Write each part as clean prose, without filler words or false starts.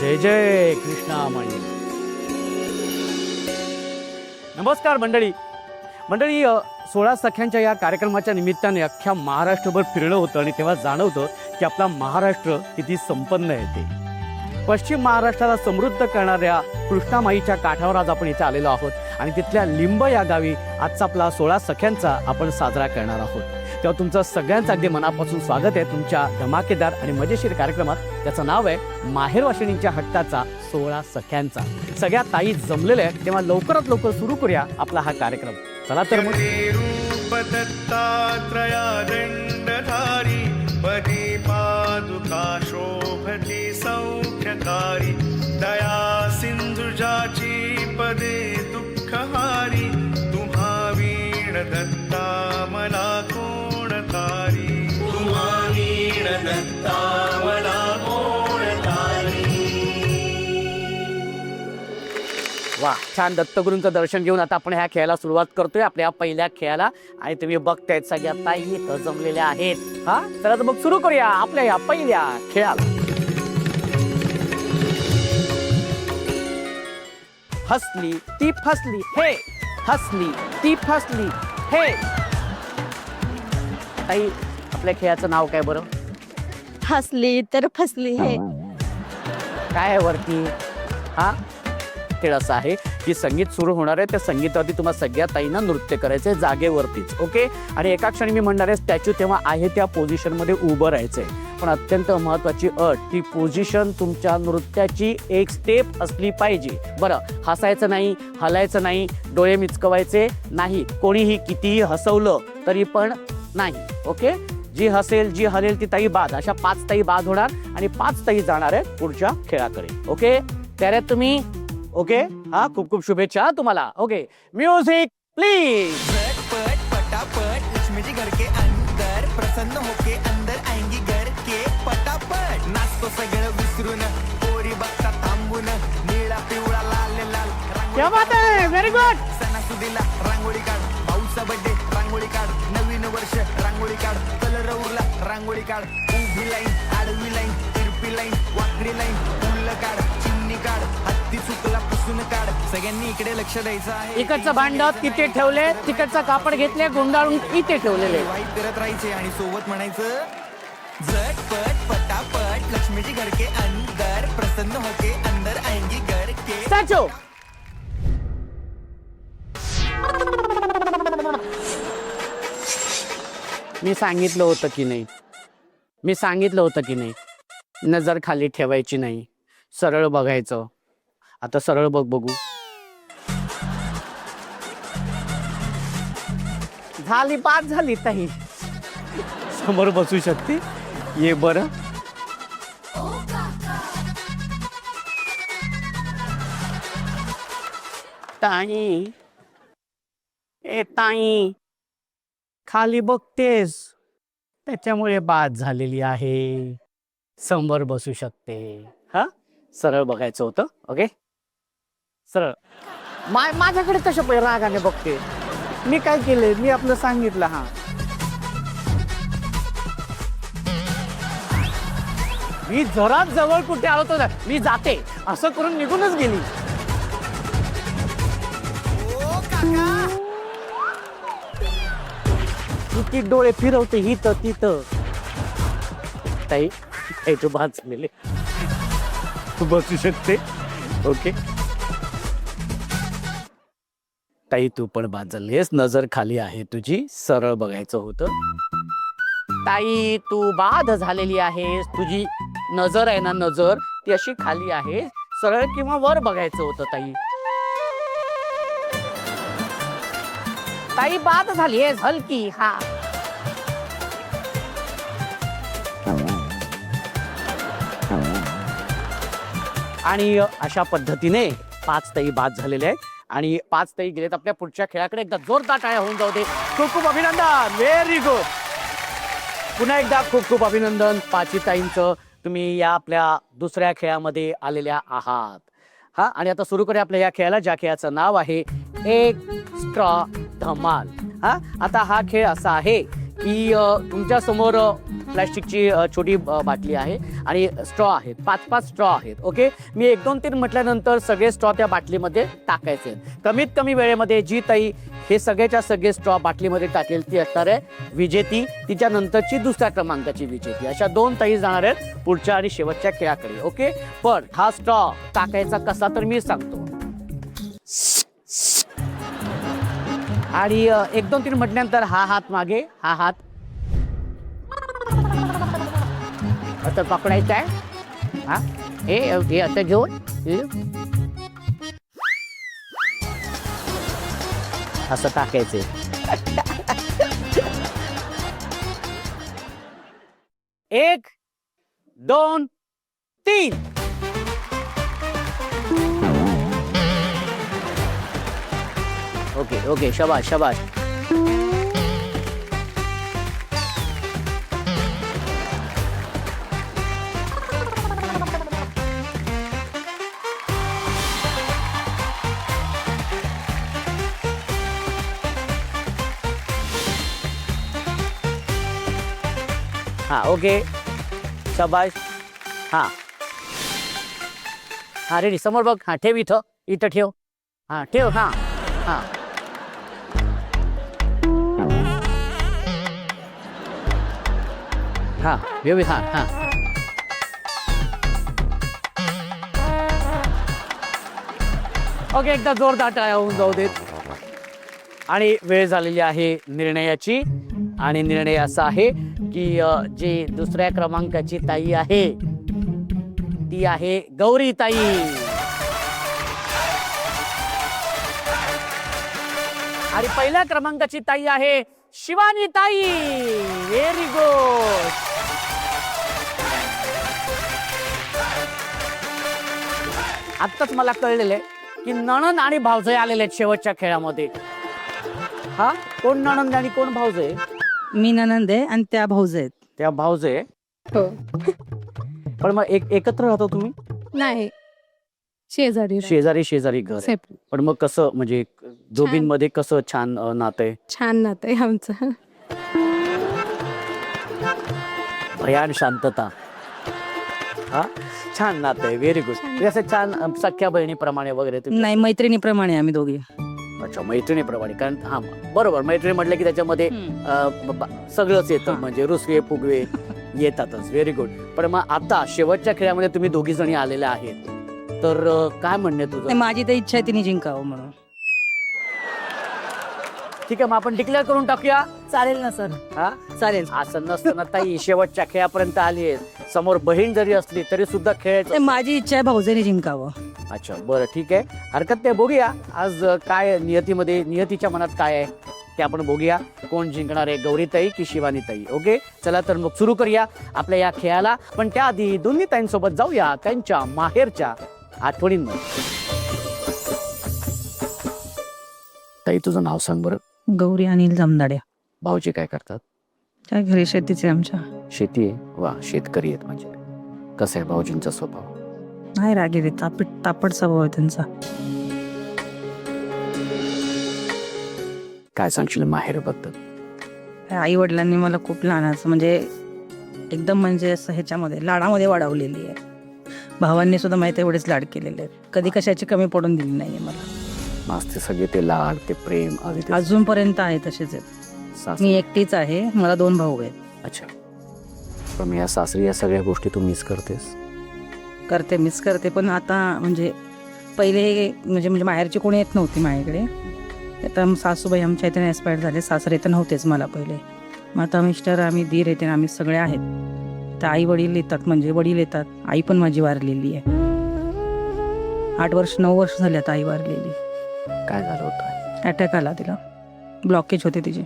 जय जय कृष्णा मंडळी. नमस्कार मंडळी. मंडळी 16 सख्यांच्या या कार्यक्रमाच्या निमित्ताने अख्ख्या महाराष्ट्रभर फिरणं होतं आणि तेव्हा जाणवतं की आपला महाराष्ट्र किती संपन्न आहे ते. पश्चिम महाराष्ट्राला समृद्ध करणाऱ्या कृष्णामाईच्या काठावर आज आपण इथे आलेलो आहोत आणि तिथल्या लिंब या गावी आजचा आपला 16 सख्यांचा आपण साजरा करणार आहोत. तेव्हा तुमचं सगळ्यांचं अगदी मनापासून स्वागत आहे तुमच्या धमाकेदार आणि मजेशीर कार्यक्रमात. त्याचं नाव आहे माहेरवाशिणींच्या हट्टाचा 16 सख्यांचा. सगळ्या ताई जमलेल्या आहेत तेव्हा लवकरात लवकर सुरू करूया आपला हा कार्यक्रम. चला तर मग. रूप दत्तात्रया दंडधारी पदी पादुका शोभती सौख्यकारी दया सिंधुजाची पदे दुःखहारी तुम्हा वीण दत्ता मला कोण तारी तुम्हा वीण दत्ता मला कोण तारी. वा, छान. दत्तगुरूंचं दर्शन घेऊन आता आपण ह्या खेळाला सुरुवात करतोय, आपल्या पहिल्या खेळाला. आणि तुम्ही बघतायत सगळ्या ताई इथं जमलेल्या आहेत. हा, चला तर मग सुरू करूया आपल्या या पहिल्या खेळाला. हसली ती फसली हे, हसली ती फसली हे. ताई, आपल्या खेळाचं नाव काय बरं? हसली तर फसली हे. काय आहे वरती? हा खेळ असा आहे की संगीत सुरू होणार आहे, त्या संगीतावरती तुम्हाला सगळ्या ताईंना नृत्य करायचंय जागेवरतीच. ओके. आणि एका क्षणी मी म्हणणार आहे स्टॅच्यू तेव्हा आहे त्या पोझिशनमध्ये उभं राहायचंय. पण अत्यंत महत्वाची अट, ती पोझिशन तुमच्या नृत्याची एक स्टेप असली पाहिजे. बरं, हसायचं नाही, हलायचं नाही, डोळे मिचकवायचे नाही, कोणीही कितीही हसवलं तरी पण नाही. ओके. जी हसेल जी हलेल ती ताई बाद. अशा 5 ताई बाद होणार आणि 5 ताई जाणार आहेत पुढच्या खेळाकडे. ओके. त्यात तुम्ही ओके. हा, खूप खूप शुभेच्छा तुम्हाला. Okay, music please. झटपट पटापट लक्ष्मी जी घर के अंदर प्रसन्न होके अंदर आएंगी घर के पटापट नाचतो सगळं विसरून पोरी बघता थांबून निळा पिवळा लाल लाल क्या बात आहे, व्हेरी गुड. सणासुदीला रांगोळी काढ, भाऊचा बर्थडे रांगोळी काढ, नवीन वर्ष रांगोळी काढ, कलर उरला रांगोळी काढ, उभी लाईन आडवी लाईन तिरपी लाईन वाकडी लाईन फुल काढ, चिमणी काढ, हत्ती चुकला पुसून काढ. सगळ्यांनी इकडे लक्ष द्यायचं आहे. इकडचं भांड तिथे ठेवले, तिकडचं कापड घेतले गुंडाळून इथे ठेवलेले. वाईट करत राहायचे आणि सोबत म्हणायचं झटपट पटापट लक्ष्मीजी घर के अंदर प्रसन्न होके अंदर आएंगी घर के. स्टॅच्यू. मी सांगितलं होतं की नाही, मी सांगितलं होतं की नाही, नजर खाली ठेवायची नाही, सरळ बघायचं. आता सरळ बघ बघू. झाली, बाद झाली ताई. समोर बसू शकते. ये बरं. ताई, ए ताई, खाली बघतेस त्याच्यामुळे बाद झालेली आहे. समोर बसू शकते. हा, सरळ बघायचं होतं. ओके, सरळ. माझ्याकडे कशा रागाने बघते? मी काय केलंय? मी आपलं सांगितलं. हा, मी जरा जवळ कुठे आलो तर मी जाते असं करून निघूनच गेली. किती डोळे फिरवते हित तिथं. ताई, तू बाद झालेले. तू बसू शकते. ओके ताई, तू पण बाद झालीस. नजर खाली आहे तुझी, सरळ बघायचं होतं. ताई, तू बाद झालेली आहेस. तुझी नजर आहे ना, नजर ती अशी खाली आहे, सरळ किंवा वर बघायचं होतं. ताई, ताई बाद झाली आहेस हलकी. हा, आणि अशा पद्धतीने 5 ताई बाद झालेले आहेत आणि 5 ताई गेलेत आपल्या पुढच्या खेळाकडे. एकदा जोरदार टाळ्या होऊन जाऊ दे. खूप खूप अभिनंदन. Very good. पुन्हा एकदा खूप खूप अभिनंदन 5 ताईंचं. तुम्ही या आपल्या दुसऱ्या खेळामध्ये आलेल्या आहात. हा, आणि आता सुरू करूया आपल्या या खेळाला, ज्या खेळाचं नाव आहे एक स्ट्रॉ धमाल. हा, आता हा खेळ असा आहे की तुमच्या समोर प्लॅस्टिकची छोटी बाटली आहे आणि स्ट्रॉ आहेत, 5-5 स्ट्रॉ आहेत. ओके, मी 1, 2, 3 म्हटल्यानंतर सगळे स्ट्रॉ त्या बाटलीमध्ये टाकायचे. कमीत कमी वेळेमध्ये जी ताई हे सगळेच्या सगळे स्ट्रॉ बाटलीमध्ये टाकेल ती असणार आहे विजेती. तिच्या नंतरची दुसऱ्या क्रमांकाची विजेती. अशा 2 ताई जाणार आहेत पुढच्या आणि शेवटच्या खेळाकडे. ओके, पण हा स्ट्रॉ टाकायचा कसा तर मी सांगतो. आणि 1, 2, 3 म्हटल्यानंतर हा हात मागे, हा हात आता पकडायचा आहे. हा हे आता घेऊन असं टाकायचे. 1, 2, 3. ओके ओके, शाबाश शाबाश. हा ओके, शाबाश. हा हा रेडी. समोर बघ. हा ठेव, इथं इथं ठेव. हा ठेव. हा हा हा व्यवस्थित. हा हा ओके, एकदा जोरदार टाळ्या होऊन जाऊ देत. आणि वेळ झालेली आहे निर्णयाची. आणि निर्णय असा आहे की जी दुसऱ्या क्रमांकाची ताई आहे ती आहे गौरी ताई. आणि पहिल्या क्रमांकाची ताई आहे शिवानी ताई. Very good. आत्ताच मला कळलेलं आहे की नणंद आणि भावजय आलेले आहेत शेवटच्या खेळामध्ये. हा, कोण नणंद आणि कोण भावजय? मी ननंद आहे आणि त्या भाऊज आहेत. त्या भावजय. हो. पण मग एकत्र राहतो तुम्ही? नाही, शेजारी शेजारी शेजारी घर आहे. सेपरेट. पण मग कसं म्हणजे दोघींमध्ये कसं छान नातं आहे? छान नातं आहे आमचं. भयान शांतता. हा, छान नातं आहे. Very good. असं छान सख्या बहिणीप्रमाणे वगैरे तुम्ही? नाही, मैत्रिणीप्रमाणे आम्ही दोघी. अच्छा, मैत्रिणीप्रमाणे. कारण हा बरोबर, मैत्रिणी म्हटलं की त्याच्यामध्ये सगळंच येतं. हा. म्हणजे रुसवे फुगवे येतातच. Very good. पण मग आता शेवटच्या खेळामध्ये तुम्ही दोघी जणी आलेल्या आहेत, तर काय म्हणणे तुझं? नाही, माझी तर इच्छा आहे तिने जिंकावं म्हणून. ठीक आहे, मग आपण डिक्लेअर करून टाकूया. चालेल ना सर? हा, चालेल. असं नसतं ना ताई. शेवटच्या खेळापर्यंत आली आहे, समोर बहीण जरी असली तरी सुद्धा खेळायचं. नाही, माझी इच्छा आहे भाऊजाने जिंकावं. अच्छा, बरं, ठीक आहे, हरकत नाही. बघूया आज काय नियतीमध्ये, नियतीच्या मनात काय आहे ते आपण बघूया. कोण जिंकणार आहे, गौरीताई की शिवानीताई? ओके, चला तर मग सुरू करूया आपल्या या खेळाला. पण त्याआधी दोन्ही ताईंसोबत जाऊया त्यांच्या माहेरच्या आठवणींमध्ये. ताई, तुझं नाव सांग बरं. गौरी अनिल जमदाडे. भाऊजी काय करतात? त्या घरी शेतीचे आमच्या. शेती आहे. वा, शेतकरी आहेत म्हणजे. कसं आहे भाऊजींचा स्वभाव? नाही, रागेरी तापट स्वभाव आहे त्यांचा. काय सांगशील माहेरबद्दल? आई वडिलांनी मला खूप लहानाचं म्हणजे एकदम म्हणजे असं ह्याच्यामध्ये लाडामध्ये वाढवलेली आहे. भावांनी सुद्धा माहिती एवढेच लाड केलेले आहेत. कधी कशाची कमी पडून दिली नाहीये मला. मस्त सगळे ते लाड, ते प्रेम अजूनपर्यंत आहे तसेच आहेत. मी एकटीच आहे, मला 2 भाऊ आहेत. अच्छा, पण या सासरी या सगळ्या गोष्टी तू मिस करतेस? मिस करते, पण आता म्हणजे पहिले म्हणजे माहेरची कोणी येत नव्हती माझ्याकडे. आता सासूबाई आमच्या इथे एक्सपायर झाले, सासरे तर नव्हतेच मला पहिले. मग आता मिस्टर, आम्ही दीर येते, आम्ही सगळे आहेत. तर आई वडील येतात, म्हणजे वडील येतात. आई पण माझी वारलेली आहे. 9 वर्ष झाली आता आई वारलेली. काय झालं होतं? अटॅक आला तिला, ब्लॉकेज होते तिचे.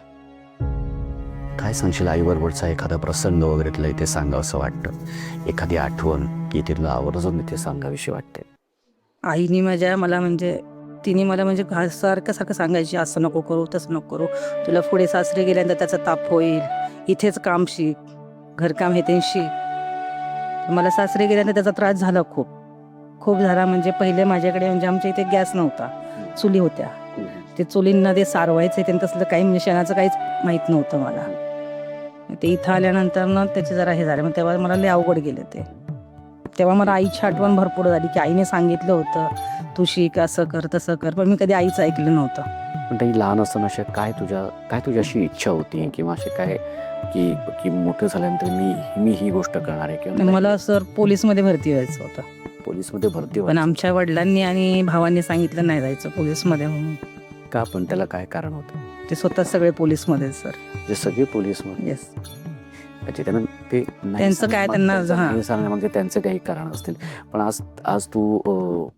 काय सांगशील आई बरोबरचा एखादा प्रसंग वगैरे तुला इथे सांगावं असं वाटतं? एखादी आठवण की तिला आवर्जून इथे सांगावीशी वाटते? आईने मला म्हणजे तिने मला म्हणजे सारखं सांगायची, असं नको करू, तसं नको करू, तुला पुढे सासरे गेल्यानंतर त्याचा ताप होईल, इथेच काम शिक, घरकाम हे ते शिक. मला सासरे गेल्यानंतर त्याचा त्रास झाला, खूप झाला. म्हणजे पहिले माझ्याकडे म्हणजे आमच्या इथे गॅस नव्हता, चुली होत्या. ते चुलींना ते सारवायचं ते तसलं काही म्हणजे शेणाचं काहीच माहीत नव्हतं मला. ते इथं आल्यानंतर ना त्याचे जरा हे झाले, मग तेव्हा मला लय अवघड गेले ते. तेव्हा मला आईची आठवण भरपूर झाली की आईने सांगितलं होतं तू शिक, असं कर तसं कर, पण मी कधी आईचं ऐकलं नव्हतं. पण ताई लहान असताना अशा काय तुझ्याशी इच्छा होती किंवा असे काय की की मोठं झाल्यानंतर मी ही गोष्ट करणार आहे किंवा मला सर पोलीसमध्ये भरती व्हायचं होतं, पोलीसमध्ये भरती पण व्हायचं? आमच्या वडिलांनी आणि भावांनी सांगितलं नाही जायचं पोलीसमध्ये म्हणून. का पण त्याला काय कारण होतं? ते स्वतः सगळे पोलीसमध्ये सर. जे सगळे पोलीसमध्ये येस. म्हणजे त्यांना ते नाही त्यांचं काय त्यांना- त्यांचं हां. नाही सांगण्यामागे त्यांचे काही कारण असतील, पण आज तू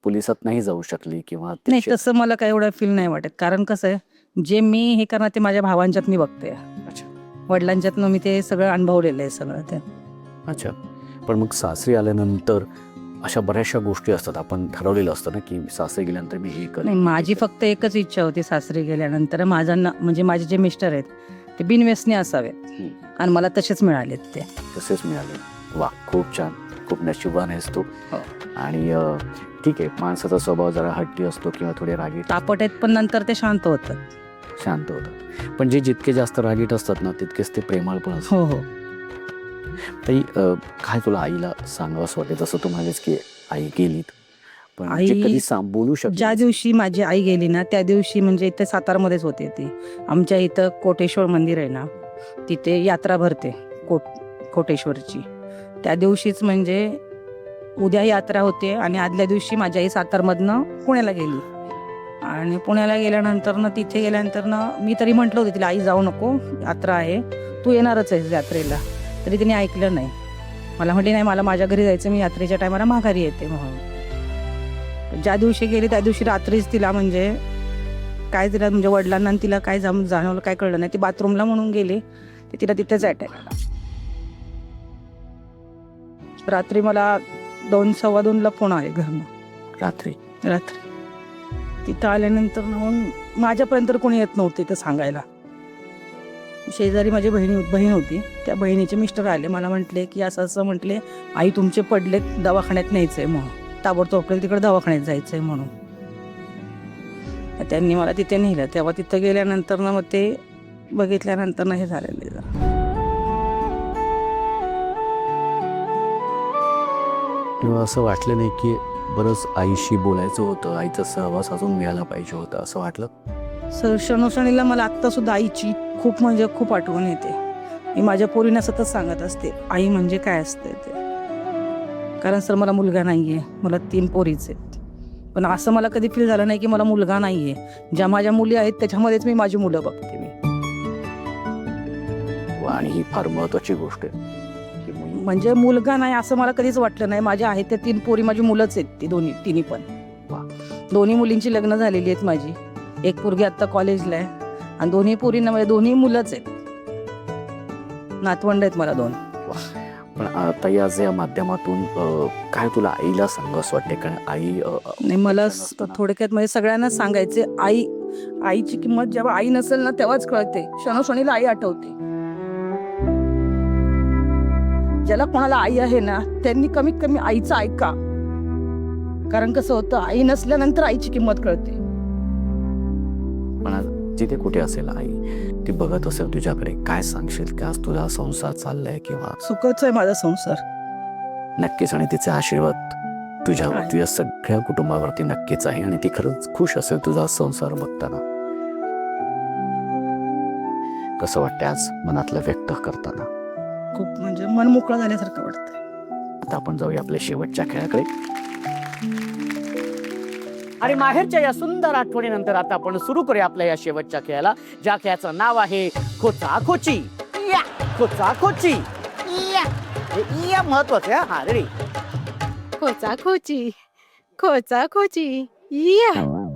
पोलिसात नाही जाऊ शकली किंवा ते नाही तसं मला काही एवढं फील नाही वाटत, कारण कसं आहे जे मी हे करणार ते माझ्या भावांच्यात मी बघते, अच्छा वडिलांच्यातनं मी ते सगळं अनुभवलेलं आहे सगळं ते. अच्छा. पण मग सासरी आल्यानंतर अशा बऱ्याचशा गोष्टी असतात, आपण ठरवलेलं असतं ना की सासरी गेल्यानंतर मी हे नाही माझी फक्त एकच इच्छा होती सासरी गेल्यानंतर म्हणजे माझे जे मिस्टर आहेत ते बिनव्यसनी असावेत आणि मला तसेच मिळालेत ते. तसेच मिळाले. वा, खूप छान, खूप नशिबान आहेस तू. हो. आणि ठीक आहे, माणसाचा स्वभाव जरा हट्टी असतो किंवा थोडे रागीट तापट आहेत पण नंतर ते शांत होतात. शांत होतात, पण जे जितके जास्त रागीट असतात ना तितकेच ते प्रेमळ पण असतात. हो हो. ताई काय तुला आईला सांगावंसं वाटतं? जसं तू म्हणालीस की आई गेलीत, पण आई- जे कधी बोलू शकली ज्या दिवशी माझी आई गेली ना त्या दिवशी म्हणजे इथे सातारमध्येच होते ती. आमच्या इथं कोटेश्वर मंदिर आहे ना, तिथे यात्रा भरते कोटेश्वरची. त्या दिवशीच म्हणजे उद्या यात्रा होते आणि आदल्या दिवशी माझी आई सातारमधनं पुण्याला गेली. आणि पुण्याला गेल्यानंतर ना तिथे गेल्यानंतर ना मी तरी म्हटलं होतं तिला आई जाऊ नको, यात्रा आहे, तू येणारच आहेस यात्रेला. तरी तिने ऐकलं नाही. मला म्हटली नाही मला माझ्या घरी जायचं, मी यात्रेच्या टायमाला माघारी येते म्हणून. ज्या दिवशी गेली त्या दिवशी रात्रीच तिला म्हणजे काय तिला म्हणजे वडिलांना आणि तिला काय जाणवलं काय कळलं नाही. ती बाथरूमला म्हणून गेली, ते तिला तिथेच अटॅक आला. रात्री मला 2:15 फोन आले घरनं. रात्री? तिथं आल्यानंतर मग माझ्यापर्यंत कोणी येत नव्हते ते सांगायला. शेजारी माझी बहीण होती, त्या बहिणीचे मिस्टर आले, मला म्हटले की असं म्हटले आई तुमचे पडले, दवाखान्यात न्यायचंय म्हणून, ताबडतोब आपल्याला तिकडे दवाखान्यात जायचंय म्हणून. त्यांनी मला तिथे नेलं. तेव्हा तिथं गेल्यानंतर ना मग ते बघितल्यानंतर ना हे झालेलं जरा. किंवा असं वाटलं नाही की बरंच आईशी बोलायचं होतं, आईचा सहवास अजून मिळाला पाहिजे होता, असं वाटलं? सर क्षणोक्षणीला मला आत्ता सुद्धा आईची खूप म्हणजे खूप आठवण येते. मी माझ्या पोरींना सतत सांगत असते आई म्हणजे काय असते ते. कारण सर मला मुलगा नाहीये, मला 3 पोरीच आहेत, पण असं मला कधी फील झालं नाही की मला मुलगा नाहीये. ज्या माझ्या मुली आहेत त्याच्यामध्येच मी माझी मुलं बघते मी. आणि ही फार महत्वाची गोष्ट आहे की म्हणजे मुलगा नाही असं मला कधीच वाटलं नाही. माझ्या आहेत त्या 3 पोरी माझी मुलंच आहेत, ती तिन्ही पण. दोन्ही मुलींची लग्न झालेली आहेत माझी. एक पोरगी आत्ता कॉलेजला आहे आणि दोन्ही पोरींना म्हणजे दोन्ही मुलंच आहेत. नातवंड आहेत मला 2. पण आता या माध्यमातून काय तुला आईला सांगावंसं वाटते? कारण आई नाही मला थोडक्यात म्हणजे सगळ्यांना सांगायचे आईची किंमत जेव्हा आई नसेल ना तेव्हाच कळते. क्षणोक्षणीला आई आठवते. ज्याला कोणाला आई आहे ना त्यांनी कमीत कमी आईचं ऐका, कारण कसं होतं आई नसल्यानंतर आईची किंमत कळते. पण जिथे कुठे असेल आई, ती बघत असेल तुझ्याकडे, काय सांगशील की आज तुझा संसार चाललाय किंवा सुखाचा आहे माझा संसार? नक्कीच. आणि तिचे आशीर्वाद तुझ्यावर, तुझ्या सगळ्या कुटुंबावरती नक्कीच आहे आणि ती खरंच खुश असेल तुझा संसार बघताना. कसं वाटतं आज मनातलं व्यक्त करताना? खूप म्हणजे मन मोकळं झाल्यासारखं वाटतं. आता आपण जाऊया आपल्या शेवटच्या खेळाकडे. आणि माहेरच्या या सुंदर आठवणीनंतर आता आपण सुरू करूया आपल्या या शेवटच्या खेळाला, ज्या खेळाचं नाव आहे खोचाखोची. खोचाखोची या महत्वाचं आहे. हा, रेडी? खोचाखोची खोचाखोची या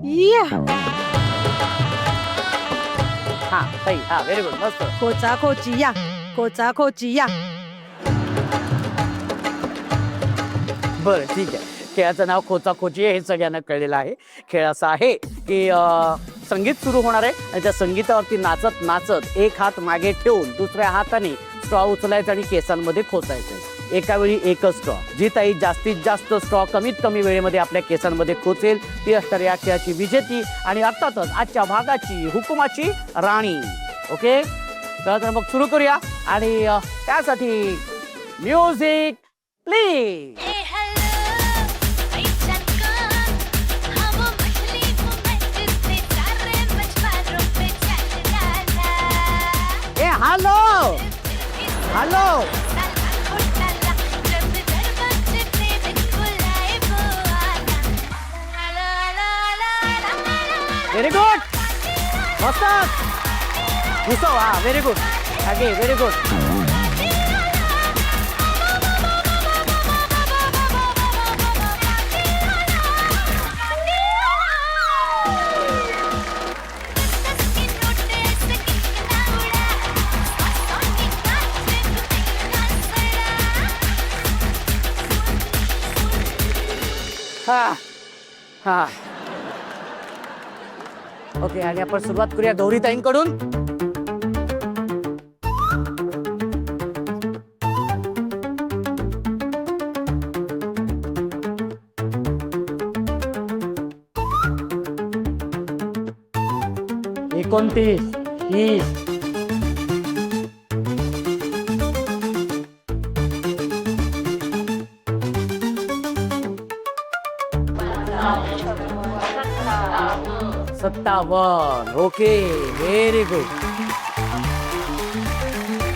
या. हा ताई, हा, व्हेरी गुड, मस्त. खोचाखोची या, खोचाखोची या. बरं, ठीक आहे. खेळाचं नाव खोचाखोची आहे हे सगळ्यांना कळलेलं आहे. खेळ असा आहे की संगीत सुरू होणार आहे आणि त्या संगीतावरती नाचत नाचत एक हात मागे ठेवून दुसऱ्या हाताने स्ट्रॉ उचलायचा आणि केसांमध्ये खोचायचं. एका वेळी एकच स्ट्रॉ. जी ताई जास्तीत जास्त स्ट्रॉ कमीत कमी वेळेमध्ये आपल्या केसांमध्ये खोचेल ती असणार या खेळाची विजेती आणि अर्थातच आजच्या भागाची हुकुमाची राणी. ओके, तर मग सुरू करूया आणि त्यासाठी music please. A hello hello. Very good. मस्त. घुसव. हा very good. Okay very good. हा हा. ओके आणि आपण सुरुवात करूया गौरीताईंकडून. एकोणतीस 30 57. Okay very good.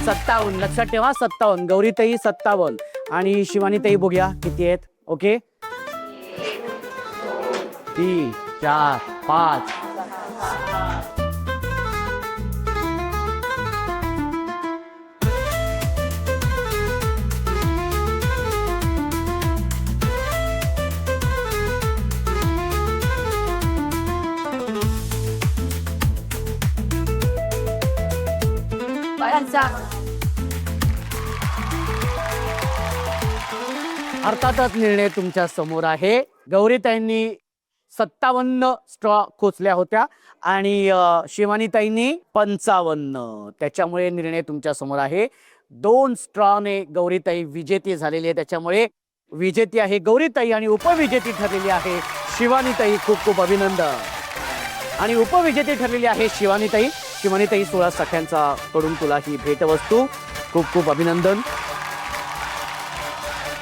57 लक्षात ठेवा. 57 गौरीताई 57 आणि शिवानीताई बघूया किती आहेत. ओके 3 4 5. अर्थातच निर्णय तुमच्या समोर आहे. गौरीताईंनी 57 स्ट्रॉ खोचल्या होत्या आणि शिवानीताईंनी 55. त्याच्यामुळे निर्णय तुमच्या समोर आहे. 2 स्ट्रॉने गौरीताई विजेती झालेली आहे. त्याच्यामुळे विजेती आहे गौरीताई आणि उपविजेती ठरलेली आहे शिवानीताई. खूप खूप अभिनंदन. आणि उपविजेती ठरलेली आहे शिवानीताई. शिवानीताई 16 सख्यांचा कडून तुला ही भेटवस्तू. खूप खूप अभिनंदन.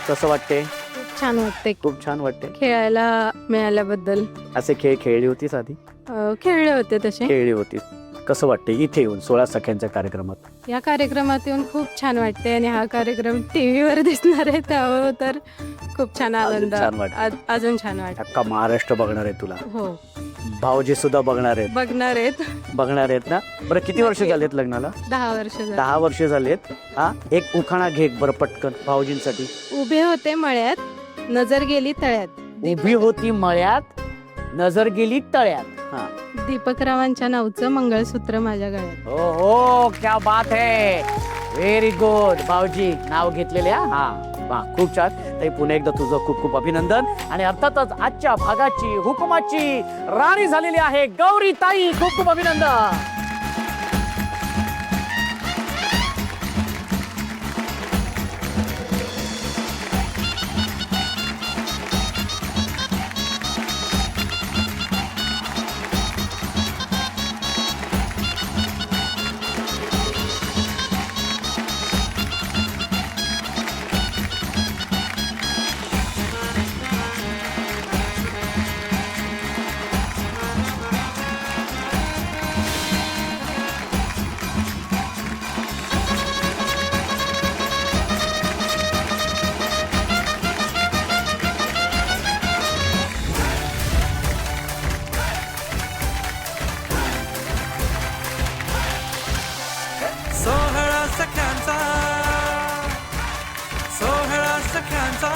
कसं वाटते? खूप छान वाटते. खूप छान वाटते खेळायला मिळाल्याबद्दल. असे खेळ खेळली होतीस आधी? खेळले होते तसे. खेळली होतीस. कसं वाटते इथे येऊन 16 सख्यांच्या कार्यक्रमात? या कार्यक्रमात येऊन खूप छान वाटते आणि हा कार्यक्रम टीव्हीवर दिसणार आहे त्यामुळे तर खूप छान आनंद. छान वाटतं. अजून छान वाटत. अख्खा महाराष्ट्र बघणार आहे तुला. हो भाऊजी सुद्धा बघणार आहेत. बघणार आहेत ना. बरं किती वर्ष झालेत लग्नाला? 10 वर्ष झाली. 10 वर्ष झालेत. हा एक उखाणा घे बरं पटकन भाऊजींसाठी. उभे होते मळ्यात, नजर गेली तळ्यात. उभी होती मळ्यात, नजर गेली तळ्यात. हा. दीपकरावांच्या नावचं मंगळसूत्र माझ्या गळ्यात. हो हो क्या बात है. Very good. भाऊजी नाव घेतलेले. हा वा खूप छान. ताई पुन्हा एकदा तुझं खूप खूप अभिनंदन. आणि अर्थातच आजच्या भागाची हुकुमाची राणी झालेली आहे गौरीताई. खूप खूप अभिनंदन. सोहळा सख्यांचा, सोहळा सख्यांचा,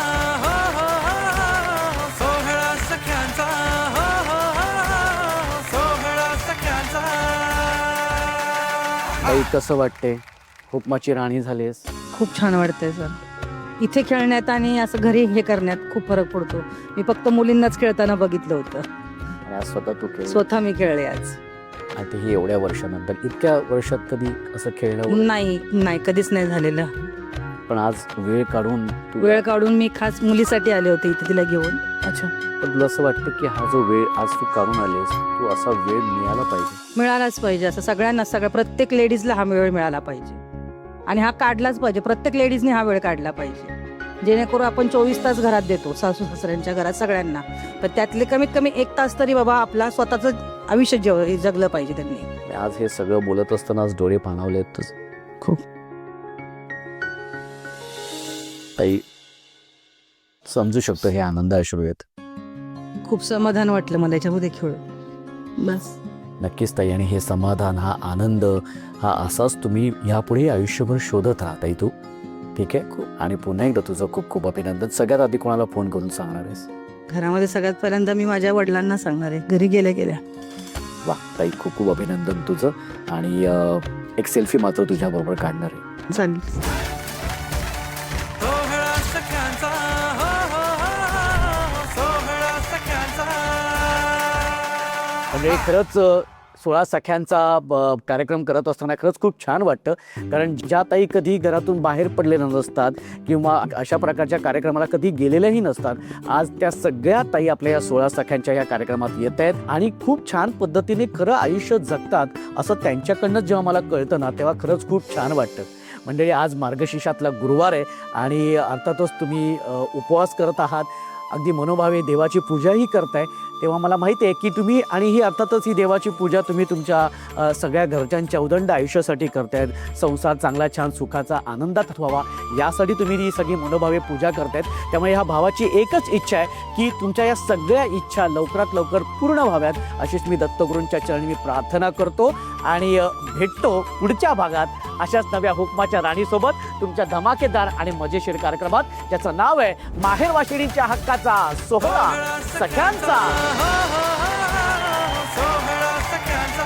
हो हो हो. सोहळा सख्यांचा, हो हो हो. सोहळा सख्यांचा. ताई कसं वाटते? हुकमाची राणी झालीस. खूप छान वाटतंय सर. इथे खेळण्यात आणि असं घरी हे करण्यात खूप फरक पडतो. मी फक्त मुलींनाच खेळताना बघितलं होतं. आणि आज स्वतः तू खेळ. स्वतः मी खेळले आज. आता ही एवढ्या वर्षानंतर इतक्या वर्षात कधी असं खेळणं? नाही कधीच नाही झालेलं. पण आज वेळ काढून वेळ काढून मी खास मुलीसाठी आले होते इथे तिला घेऊन. अच्छा, पण तुला असं वाटतं की हा जो वेळ आज तू काढून आलीस, तू असा वेळ मिळाला पाहिजे? मिळालाच पाहिजे असं सगळ्यांना, प्रत्येक लेडीजला हा वेळ मिळाला पाहिजे आणि हा काढलाच पाहिजे. प्रत्येक लेडीजने हा वेळ काढला पाहिजे, जेणेकरून आपण 24 तास घरात देतो सासू सासऱ्यांच्या घरात सगळ्यांना, पण त्यातले कमीत कमी 1 तास तरी बाबा आपला स्वतःचं आयुष्य जगलं पाहिजे त्यांनी. आज हे सगळं बोलत असताना आज डोळे पाणावलेत खूप. ताई, समजू शकतो हे आनंद अश्रू आहेत. खूप समाधान वाटलं मला याच्यामध्ये खेळून. बस नक्कीच ताई, आणि हे समाधान, हा आनंद, हा असाच तुम्ही यापुढे आयुष्यभर शोधत राहा ताई तू. ठीक आहे. आणि पुन्हा एकदा तुझं खूप खूप अभिनंदन. सगळ्यात आधी कोणाला फोन करून सांगणार आहेस? घरामध्ये सगळ्यात पहिल्यांदा मी माझ्या वडिलांना सांगणार आहे, घरी गेल्या गेल्या. वा ताई, खूप खूप अभिनंदन तुझं. आणि एक सेल्फी मात्र तुझ्याबरोबर काढणार आहे. चालेल. सोहळा सख्यांचा, हो, हो, हो, सोहळा सख्यांचा. म्हणजे खरंच 16 सख्यांचा कार्यक्रम करत असताना खरंच खूप छान वाटतं. कारण ज्या ताई कधी घरातून बाहेर पडलेल्या नसतात किंवा अशा प्रकारच्या कार्यक्रमाला कधी गेलेल्याही नसतात, आज त्या सगळ्या ताई आपल्या या 16 सख्यांच्या या कार्यक्रमात येत आहेत आणि खूप छान पद्धतीने खरं आयुष्य जगतात असं त्यांच्याकडनं जेव्हा मला कळतं ना, तेव्हा खरंच खूप छान वाटतं. मंडळी, आज मार्गशीर्षातला गुरुवार आहे आणि अर्थातच तुम्ही उपवास करत आहात, अगदी मनोभावे देवाची पूजाही करताय. तेव्हा मला माहिती आहे की तुम्ही, आणि ही अर्थातच ही देवाची पूजा तुम्ही तुमच्या सगळ्या घरच्यांच्या उदंड आयुष्यासाठी करतायत. संसार चांगला, छान, सुखाचा, आनंदात व्हावा यासाठी तुम्ही ही सगळी मनोभावे पूजा करतायत. त्यामुळे ह्या भावाची एकच इच्छा आहे की तुमच्या या सगळ्या इच्छा लवकरात लवकर पूर्ण व्हाव्यात, अशीच मी दत्तगुरूंच्या चरणी मी प्रार्थना करतो. आणि भेटतो पुढच्या भागात अशाच नव्या हुकमाच्या राणीसोबत तुमच्या धमाकेदार आणि मजेशीर कार्यक्रमात, ज्याचं नाव आहे माहेर वाशिणीच्या हक्काचा सोहळा सख्यांचा. सोहळा सख्यांचा.